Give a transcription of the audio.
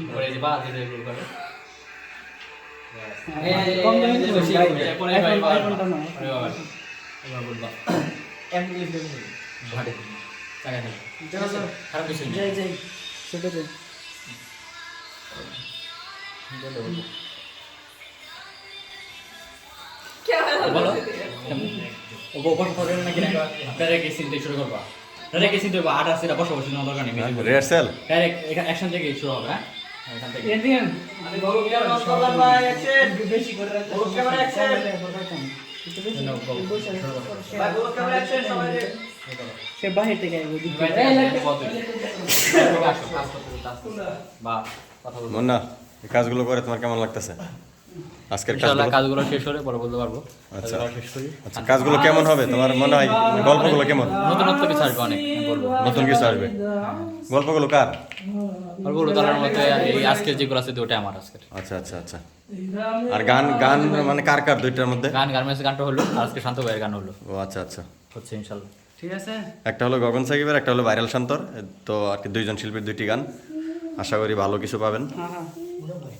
করে যে বাদ দিয়ে এগুলো করে কম দামে তো বেশি পরে ভাই আইফোনটা না আরে বাবা এবার বলবা এমনি লিখে ভাড়ে টাকা নেই যাও খারাপ কিছু নেই যাই যাই ছোট যাই বলো ও বস করে নাকি না ডাইরেক্ট এই সিনটা শুরু করবা ডাইরেক্ট এই সিনটা 8 আছে এটা বসো বসো না দরকার নেই রিহার্সাল ডাইরেক্ট অ্যাকশন থেকে শুরু হবে হ্যাঁ এখান থেকে এদিন আরে গরু বিয়ার মাশাআল্লাহ ভাই অ্যাকশন বেশি করে রাখতে গরু ক্যামেরা অ্যাকশন ভাই গরু ক্যামেরা অ্যাকশন সবাই রে সে বাহির থেকে আইবো বা কথা বলবো মুন্না এই কাজগুলো করে তোমার কেমন লাগতেছে আজকের ইনশাআল্লাহ কাজগুলো কাজগুলো শেষ হলে পরে বলতে পারবো আচ্ছা কাজগুলো শেষ করি আচ্ছা কাজগুলো কেমন হবে তোমার মনে হয় গল্পগুলো কেমন নতুনত্ব কিছু আসবে অনেক আমি বলবো নতুন কিছু আসবে গল্পগুলো কার গল্পগুলো তার মধ্যে এই আজকের যেগুলো আছে ওটা আমার আজকের আচ্ছা আচ্ছা আচ্ছা আর গান গান মানে কার কার দুইটার মধ্যে গান গার্মেন্টস গানটা হলো আর আজকে শান্ত ভাইয়ের গান হলো ও আচ্ছা আচ্ছা হচ্ছে ইনশাআল্লাহ ঠিক আছে একটা হলো গগন সাকিবের একটা হলো ভাইরাল শান্তর তো আর কি দুইজন শিল্পীর দুইটি গান আশা করি ভালো কিছু পাবেন হ্যাঁ হ্যাঁ